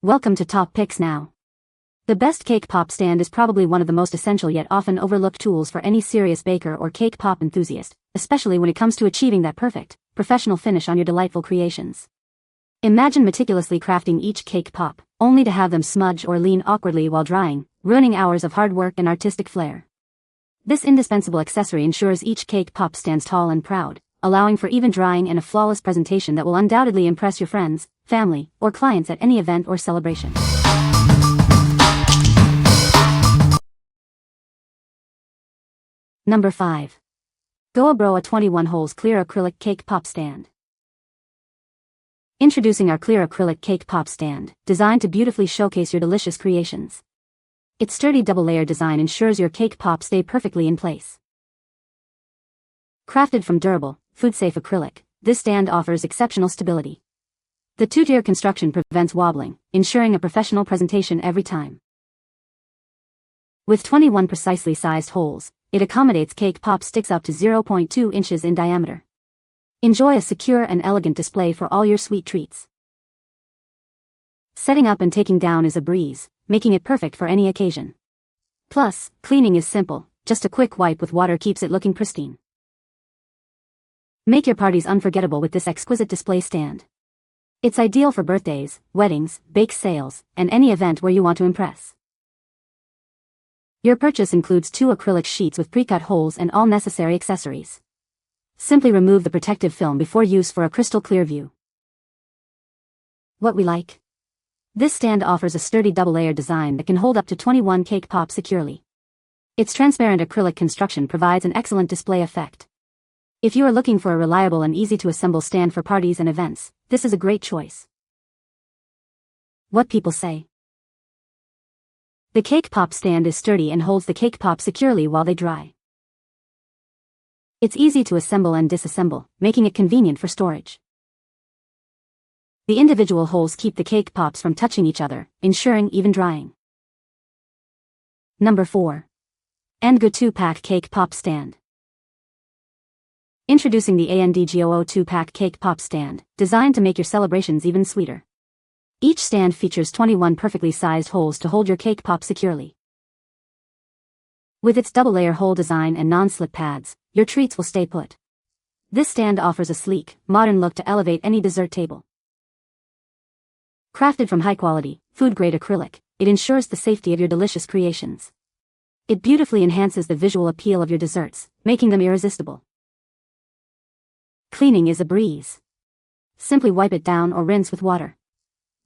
Welcome to Top Picks Now. The best cake pop stand is probably one of the most essential yet often overlooked tools for any serious baker or cake pop enthusiast, especially when it comes to achieving that perfect, professional finish on your delightful creations. Imagine meticulously crafting each cake pop, only to have them smudge or lean awkwardly while drying, ruining hours of hard work and artistic flair. This indispensable accessory ensures each cake pop stands tall and proud, allowing for even drying and a flawless presentation that will undoubtedly impress your friends, family, or clients at any event or celebration. Number 5. Goabroa 21 holes clear acrylic cake pop stand. Introducing our clear acrylic cake pop stand, designed to beautifully showcase your delicious creations. Its sturdy double-layer design ensures your cake pops stay perfectly in place. Crafted from durable, food-safe acrylic, this stand offers exceptional stability. The two-tier construction prevents wobbling, ensuring a professional presentation every time. With 21 precisely sized holes, it accommodates cake pop sticks up to 0.2 inches in diameter. Enjoy a secure and elegant display for all your sweet treats. Setting up and taking down is a breeze, making it perfect for any occasion. Plus, cleaning is simple, just a quick wipe with water keeps it looking pristine. Make your parties unforgettable with this exquisite display stand. It's ideal for birthdays, weddings, bake sales, and any event where you want to impress. Your purchase includes 2 acrylic sheets with pre-cut holes and all necessary accessories. Simply remove the protective film before use for a crystal clear view. What we like? This stand offers a sturdy double-layer design that can hold up to 21 cake pops securely. Its transparent acrylic construction provides an excellent display effect. If you are looking for a reliable and easy-to-assemble stand for parties and events, this is a great choice. What people say. The cake pop stand is sturdy and holds the cake pop securely while they dry. It's easy to assemble and disassemble, making it convenient for storage. The individual holes keep the cake pops from touching each other, ensuring even drying. Number 4. ANDGOO 2-pack cake pop stand. Introducing the ANDGOO 2-pack cake pop stand, designed to make your celebrations even sweeter. Each stand features 21 perfectly sized holes to hold your cake pop securely. With its double-layer hole design and non-slip pads, your treats will stay put. This stand offers a sleek, modern look to elevate any dessert table. Crafted from high-quality, food-grade acrylic, it ensures the safety of your delicious creations. It beautifully enhances the visual appeal of your desserts, making them irresistible. Cleaning is a breeze. Simply wipe it down or rinse with water.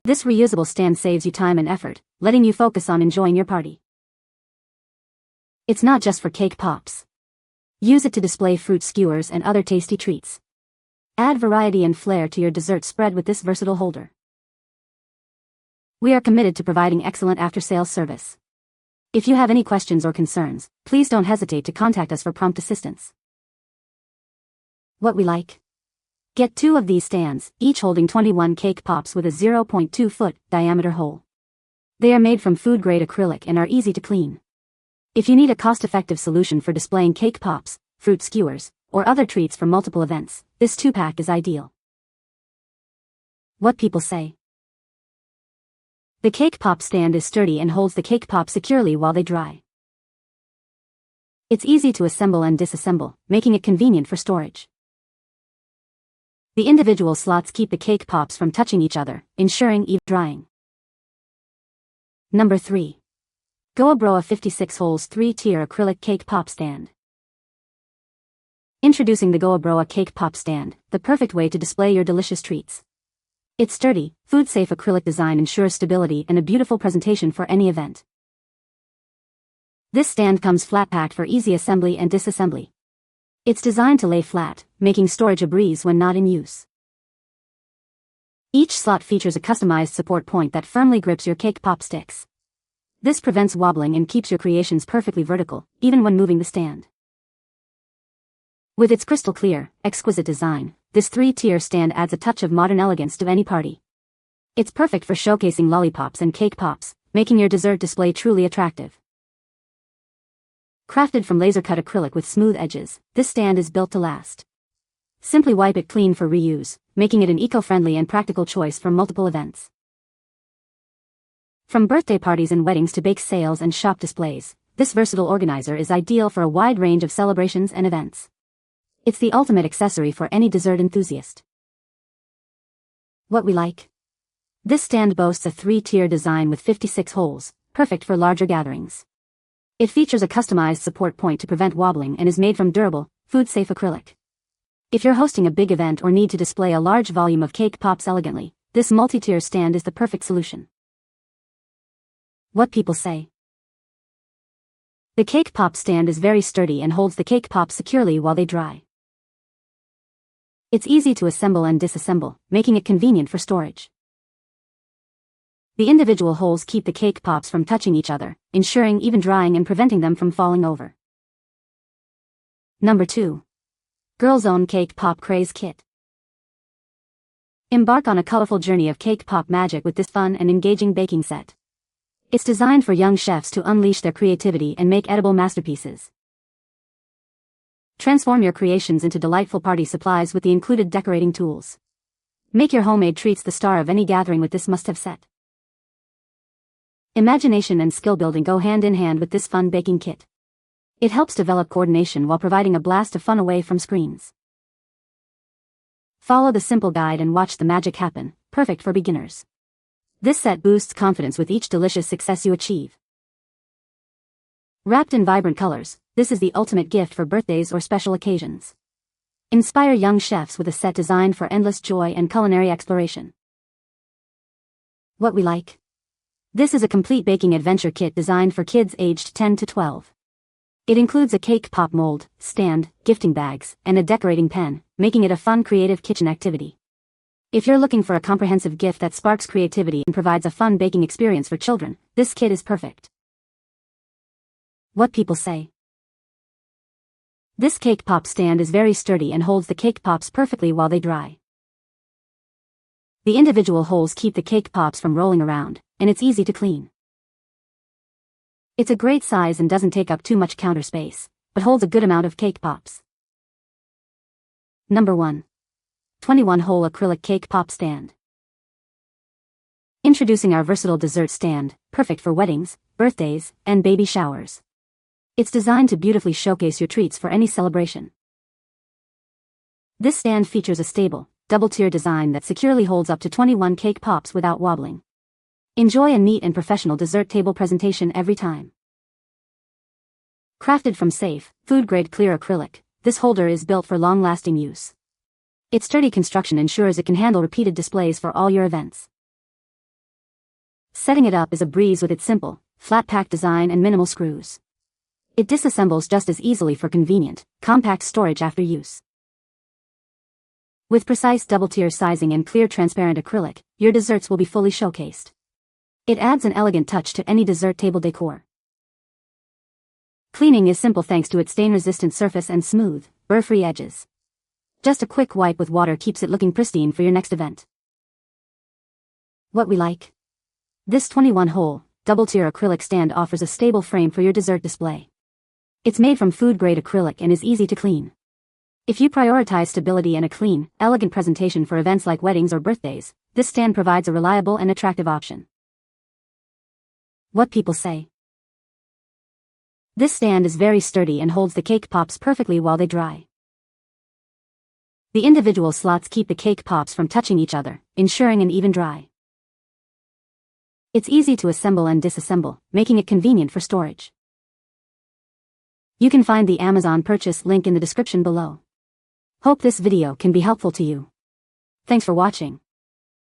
This reusable stand saves you time and effort, letting you focus on enjoying your party. It's not just for cake pops. Use it to display fruit skewers and other tasty treats. Add variety and flair to your dessert spread with this versatile holder. We are committed to providing excellent after-sales service. If you have any questions or concerns, please don't hesitate to contact us for prompt assistance. What we like? Get 2 of these stands, each holding 21 cake pops with a 0.2-foot diameter hole. They are made from food-grade acrylic and are easy to clean. If you need a cost-effective solution for displaying cake pops, fruit skewers, or other treats for multiple events, this 2-pack is ideal. What people say. The cake pop stand is sturdy and holds the cake pop securely while they dry. It's easy to assemble and disassemble, making it convenient for storage. The individual slots keep the cake pops from touching each other, ensuring even drying. Number 3. Goabroa 56 holes 3-tier acrylic cake pop stand. Introducing the Goabroa cake pop stand, the perfect way to display your delicious treats. Its sturdy, food-safe acrylic design ensures stability and a beautiful presentation for any event. This stand comes flat-packed for easy assembly and disassembly. It's designed to lay flat, making storage a breeze when not in use. Each slot features a customized support point that firmly grips your cake pop sticks. This prevents wobbling and keeps your creations perfectly vertical, even when moving the stand. With its crystal clear, exquisite design, this 3-tier stand adds a touch of modern elegance to any party. It's perfect for showcasing lollipops and cake pops, making your dessert display truly attractive. Crafted from laser-cut acrylic with smooth edges, this stand is built to last. Simply wipe it clean for reuse, making it an eco-friendly and practical choice for multiple events. From birthday parties and weddings to bake sales and shop displays, this versatile organizer is ideal for a wide range of celebrations and events. It's the ultimate accessory for any dessert enthusiast. What we like. This stand boasts a 3-tier design with 56 holes, perfect for larger gatherings. It features a customized support point to prevent wobbling and is made from durable, food-safe acrylic. If you're hosting a big event or need to display a large volume of cake pops elegantly, this multi-tier stand is the perfect solution. What people say. The cake pop stand is very sturdy and holds the cake pops securely while they dry. It's easy to assemble and disassemble, making it convenient for storage. The individual holes keep the cake pops from touching each other, ensuring even drying and preventing them from falling over. Number 2. GirlZone Cake Pop Craze Kit. Embark on a colorful journey of cake pop magic with this fun and engaging baking set. It's designed for young chefs to unleash their creativity and make edible masterpieces. Transform your creations into delightful party supplies with the included decorating tools. Make your homemade treats the star of any gathering with this must-have set. Imagination and skill building go hand in hand with this fun baking kit. It helps develop coordination while providing a blast of fun away from screens. Follow the simple guide and watch the magic happen, perfect for beginners. This set boosts confidence with each delicious success you achieve. Wrapped in vibrant colors, this is the ultimate gift for birthdays or special occasions. Inspire young chefs with a set designed for endless joy and culinary exploration. What we like. This is a complete baking adventure kit designed for kids aged 10 to 12. It includes a cake pop mold, stand, gifting bags, and a decorating pen, making it a fun creative kitchen activity. If you're looking for a comprehensive gift that sparks creativity and provides a fun baking experience for children, this kit is perfect. What people say. This cake pop stand is very sturdy and holds the cake pops perfectly while they dry. The individual holes keep the cake pops from rolling around, and it's easy to clean. It's a great size and doesn't take up too much counter space, but holds a good amount of cake pops. Number 1. 21-hole acrylic cake pop stand. Introducing our versatile dessert stand, perfect for weddings, birthdays, and baby showers. It's designed to beautifully showcase your treats for any celebration. This stand features a stable, double-tier design that securely holds up to 21 cake pops without wobbling. Enjoy a neat and professional dessert table presentation every time. Crafted from safe, food-grade clear acrylic, this holder is built for long-lasting use. Its sturdy construction ensures it can handle repeated displays for all your events. Setting it up is a breeze with its simple, flat-pack design and minimal screws. It disassembles just as easily for convenient, compact storage after use. With precise double-tier sizing and clear transparent acrylic, your desserts will be fully showcased. It adds an elegant touch to any dessert table decor. Cleaning is simple thanks to its stain-resistant surface and smooth, burr-free edges. Just a quick wipe with water keeps it looking pristine for your next event. What we like. This 21-hole, double-tier acrylic stand offers a stable frame for your dessert display. It's made from food-grade acrylic and is easy to clean. If you prioritize stability and a clean, elegant presentation for events like weddings or birthdays, this stand provides a reliable and attractive option. What people say. This stand is very sturdy and holds the cake pops perfectly while they dry. The individual slots keep the cake pops from touching each other, ensuring an even dry. It's easy to assemble and disassemble, making it convenient for storage. You can find the Amazon purchase link in the description below. Hope this video can be helpful to you. Thanks for watching.